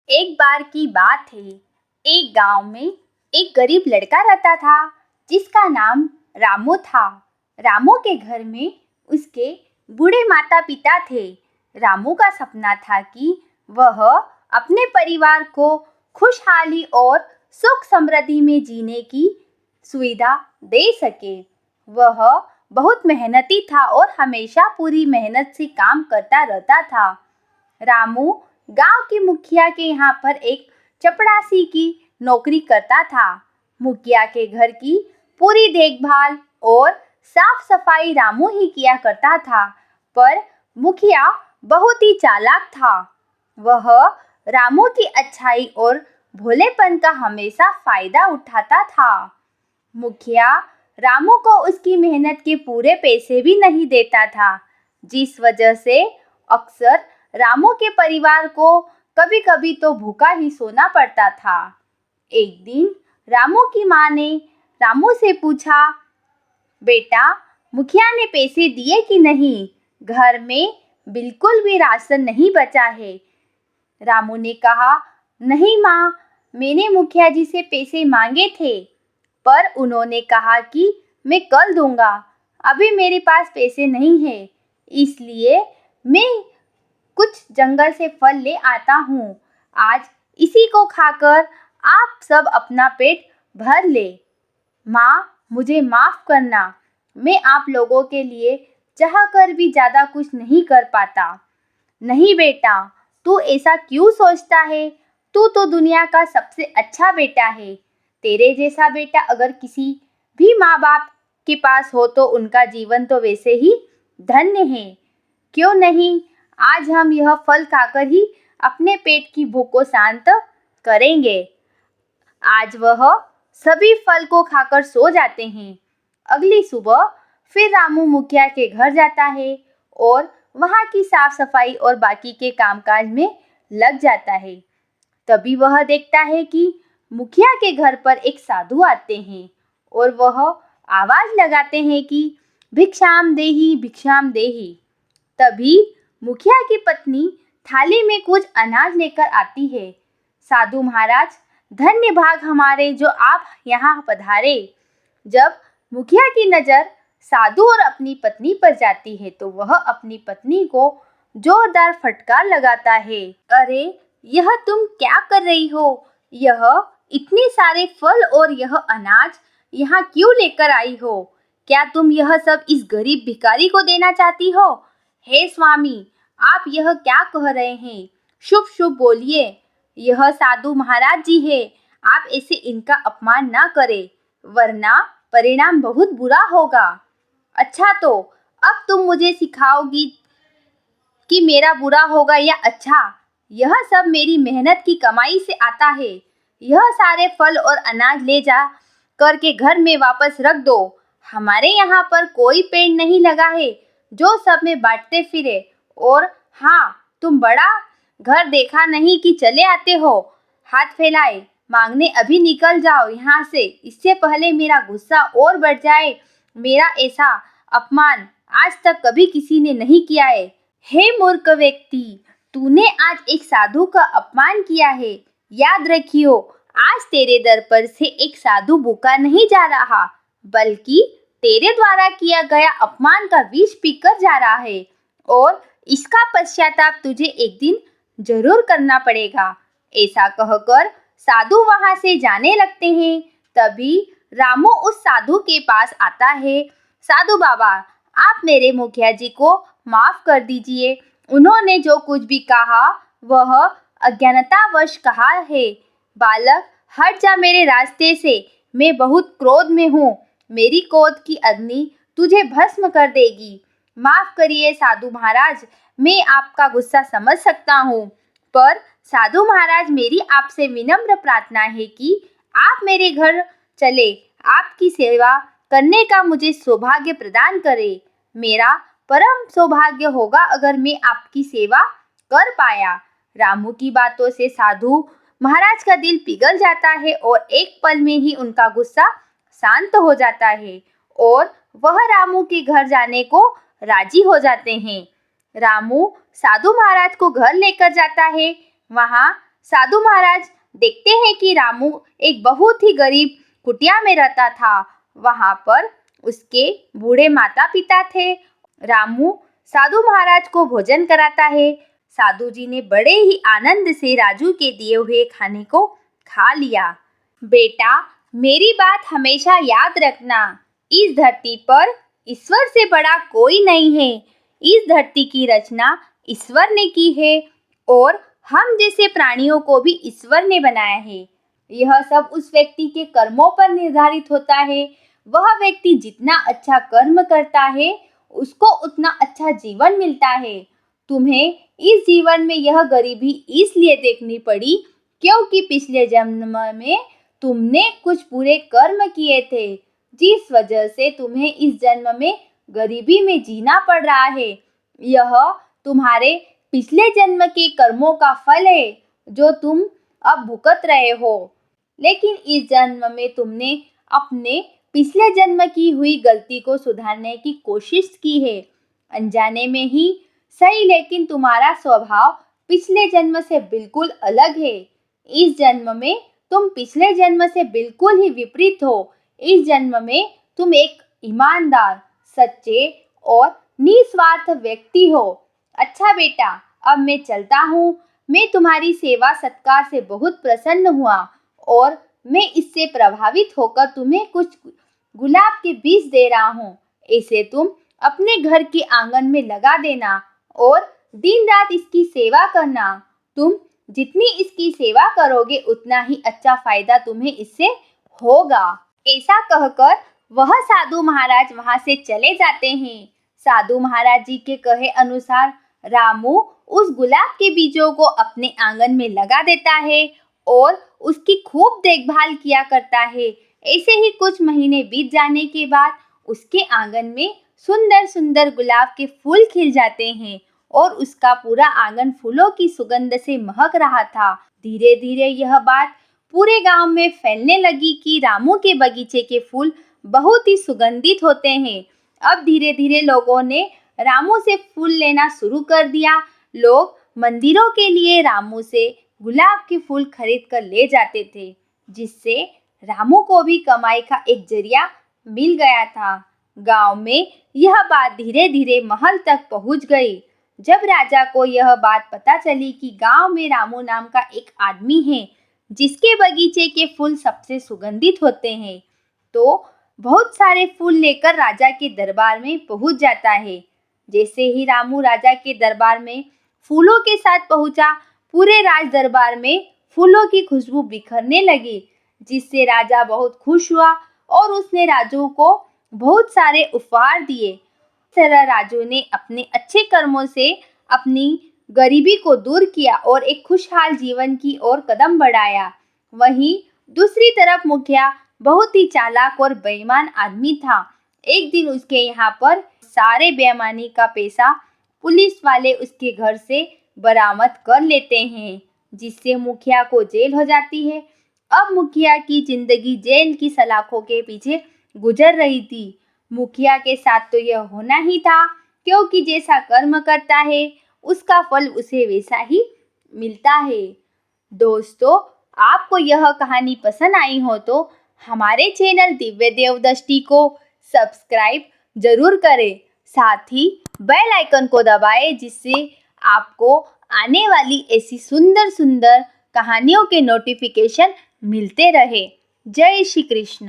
एक बार की बात है। एक गांव में एक गरीब लड़का रहता था जिसका नाम रामू था। रामू के घर में उसके बूढ़े माता पिता थे। रामू का सपना था कि वह अपने परिवार को खुशहाली और सुख समृद्धि में जीने की सुविधा दे सके। वह बहुत मेहनती था और हमेशा पूरी मेहनत से काम करता रहता था। रामू गांव के मुखिया के यहाँ पर एक चपरासी की नौकरी करता था। मुखिया के घर की पूरी देखभाल और साफ सफाई रामू ही किया करता था। पर मुखिया बहुत ही चालाक था। वह रामू की अच्छाई और भोलेपन का हमेशा फायदा उठाता था। मुखिया रामू को उसकी मेहनत के पूरे पैसे भी नहीं देता था, जिस वजह से अक्सर रामू के परिवार को कभी-कभी तो भूखा ही सोना पड़ता था। एक दिन रामू की माँ ने रामू से पूछा, बेटा, मुखिया ने पैसे दिए कि नहीं? घर में बिल्कुल भी राशन नहीं बचा है। रामू ने कहा, नहीं माँ, मैंने मुखिया जी से पैसे मांगे थे, पर उन्होंने कहा कि मैं कल दूंगा। अभी मेरे पास पैसे नहीं है, इसलिए मैं कुछ जंगल से फल ले आता हूँ। आज इसी को खाकर आप सब अपना पेट भर ले। माँ, मुझे माफ करना, मैं आप लोगों के लिए चाहकर भी ज़्यादा कुछ नहीं कर पाता। नहीं बेटा, तू ऐसा क्यों सोचता है? तू तो दुनिया का सबसे अच्छा बेटा है। तेरे जैसा बेटा अगर किसी भी माँ बाप के पास हो तो उनका जीवन तो वैसे ही धन्य है। क्यों नहीं, आज हम यह फल खाकर ही अपने पेट की भूख को शांत करेंगे। आज वह सभी फल को खाकर सो जाते हैं। अगली सुबह फिर रामू मुखिया के घर जाता है और वहाँ की साफ सफाई और बाकी के कामकाज में लग जाता है। तभी वह देखता है कि मुखिया के घर पर एक साधु आते हैं और वह आवाज लगाते हैं कि भिक्षाम देहि भिक्षाम देहि। तभी मुखिया की पत्नी थाली में कुछ अनाज लेकर आती है। साधु महाराज, धन्य भाग हमारे जो आप यहाँ पधारे। जब मुखिया की नज़र साधु और अपनी पत्नी पर जाती है तो वह अपनी पत्नी को जोरदार फटकार लगाता है। अरे, यह तुम क्या कर रही हो? यह इतने सारे फल और यह अनाज यहाँ क्यों लेकर आई हो? क्या तुम यह सब इस गरीब भिखारी को देना चाहती हो? हे स्वामी, आप यह क्या कह रहे हैं? शुभ शुभ बोलिए। यह साधु महाराज जी है, आप ऐसे इनका अपमान ना करें, वरना परिणाम बहुत बुरा होगा। अच्छा, तो अब तुम मुझे सिखाओगी कि मेरा बुरा होगा या अच्छा? यह सब मेरी मेहनत की कमाई से आता है। यह सारे फल और अनाज ले जा करके घर में वापस रख दो। हमारे यहाँ पर कोई पेड़ नहीं लगा है जो सब में बांटते फिरे। और हाँ, तुम बड़ा घर देखा नहीं कि चले आते हो। हाथ फैलाए मांगने अभी निकल जाओ यहाँ से, इससे पहले मेरा गुस्सा और बढ़ जाए। मेरा ऐसा अपमान आज तक कभी किसी ने नहीं किया है। हे मूर्ख व्यक्ति, तूने आज एक साधु का अपमान किया है। याद रखियो, आज तेरे दर पर से एक साधु भूखा नहीं जा रहा, बल्कि तेरे द्वारा किया गया अपमान का विष पीकर जा रहा है और इसका पश्चाताप तुझे एक दिन जरूर करना पड़ेगा। ऐसा कहकर साधु वहां से जाने लगते हैं। तभी रामू उस साधु के पास आता है। साधु बाबा, आप मेरे मुखिया जी को माफ कर दीजिए। उन्होंने जो कुछ भी कहा वह अज्ञानतावश कहा है। बालक, हट जा मेरे रास्ते से, मैं बहुत क्रोध में हूँ। मेरी क्रोध की अग्नि तुझे भस्म कर देगी। माफ करिए साधु महाराज, मैं आपका गुस्सा समझ सकता हूँ, पर साधु महाराज, मेरी आपसे विनम्र प्रार्थना है कि आप मेरे घर चले, आपकी सेवा करने का मुझे सौभाग्य प्रदान करें। मेरा परम सौभाग्य होगा अगर मैं आपकी सेवा कर पाया। रामू की बातों से साधु महाराज का दिल पिघल जाता है और एक पल में ही उनका गुस्सा शांत हो जाता है और वह रामू के घर जाने को राजी हो जाते हैं। रामू साधु महाराज को घर लेकर जाता है। वहाँ साधु महाराज देखते हैं कि रामू एक बहुत ही गरीब कुटिया में रहता था। वहाँ पर उसके बूढ़े माता पिता थे। रामू साधु महाराज को भोजन कराता है। साधु जी ने बड़े ही आनंद से राजू के दिए हुए खाने को खा लिया। बेटा, मेरी बात हमेशा याद रखना, इस धरती पर ईश्वर से बड़ा कोई नहीं है। इस धरती की रचना ईश्वर ने की है और हम जैसे प्राणियों को भी ईश्वर ने बनाया है। यह सब उस व्यक्ति के कर्मों पर निर्धारित होता है। वह व्यक्ति जितना अच्छा कर्म करता है उसको उतना अच्छा जीवन मिलता है। तुम्हें इस जीवन में यह गरीबी इसलिए देखनी पड़ी क्योंकि पिछले जन्म में तुमने कुछ बुरे कर्म किए थे, जिस वजह से तुम्हें इस जन्म में गरीबी में जीना पड़ रहा है। यह तुम्हारे पिछले जन्म के कर्मों का फल है जो तुम अब भुगत रहे हो। लेकिन इस जन्म में तुमने अपने पिछले जन्म की हुई गलती को सुधारने की कोशिश की है, अनजाने में ही सही, लेकिन तुम्हारा स्वभाव पिछले जन्म से बिल्कुल अलग है। इस जन्म में तुम पिछले जन्म से बिल्कुल ही विपरीत हो। इस जन्म में तुम एक ईमानदार, सच्चे और निस्वार्थ व्यक्ति हो। अच्छा बेटा, अब मैं चलता हूँ। मैं तुम्हारी सेवा सत्कार से बहुत प्रसन्न हुआ और मैं इससे प्रभावित होकर तुम्हें कुछ गुलाब के बीज दे रहा हूँ। इसे तुम अपने घर के आंगन में लगा देना और दिन रात इसकी सेवा करना। तुम जितनी इसकी सेवा करोगे उतना ही अच्छा फायदा तुम्हें इससे होगा। ऐसा कहकर वह साधु महाराज वहां से चले जाते हैं। साधु महाराज जी के कहे अनुसार रामू उस गुलाब के बीजों को अपने आंगन में लगा देता है और उसकी खूब देखभाल किया करता है। ऐसे ही कुछ महीने बीत जाने के बाद उसके आंगन में सुंदर सुंदर गुलाब के फूल खिल जाते हैं और उसका पूरा आंगन फूलों की सुगंध से महक रहा था। धीरे धीरे यह बात पूरे गांव में फैलने लगी कि रामू के बगीचे के फूल बहुत ही सुगंधित होते हैं। अब धीरे धीरे लोगों ने रामू से फूल लेना शुरू कर दिया। लोग मंदिरों के लिए रामू से गुलाब के फूल खरीद कर ले जाते थे, जिससे रामू को भी कमाई का एक जरिया मिल गया था। गांव में यह बात धीरे धीरे महल तक पहुंच गई। जब राजा को यह बात पता चली कि गांव में रामू नाम का एक आदमी है जिसके बगीचे के फूल सबसे सुगंधित होते हैं, तो बहुत सारे फूल लेकर राजा के दरबार में पहुंच जाता है। जैसे ही रामू राजा के दरबार में फूलों के साथ पहुंचा, पूरे राज दरबार में फूलों की खुशबू बिखरने लगी, जिससे राजा बहुत खुश हुआ और उसने राजू को बहुत सारे उपहार दिए। इस तरह राजू ने अपने अच्छे कर्मों से अपनी गरीबी को दूर किया और एक खुशहाल जीवन की ओर कदम बढ़ाया। वहीं दूसरी तरफ मुखिया बहुत ही चालाक और बेईमान आदमी था। एक दिन उसके यहाँ पर सारे बेईमानी का पैसा पुलिस वाले उसके घर से बरामद कर लेते हैं, जिससे मुखिया को जेल हो जाती है। अब मुखिया की जिंदगी जेल की सलाखों के पीछे गुजर रही थी। मुखिया के साथ तो यह होना ही था, क्योंकि जैसा कर्म करता है उसका फल उसे वैसा ही मिलता है। दोस्तों, आपको यह कहानी पसंद आई हो तो हमारे चैनल दिव्य देवदृष्टि को सब्सक्राइब जरूर करें। साथ ही बेल आइकन को दबाएं, जिससे आपको आने वाली ऐसी सुंदर सुंदर कहानियों के नोटिफिकेशन मिलते रहे। जय श्री कृष्ण।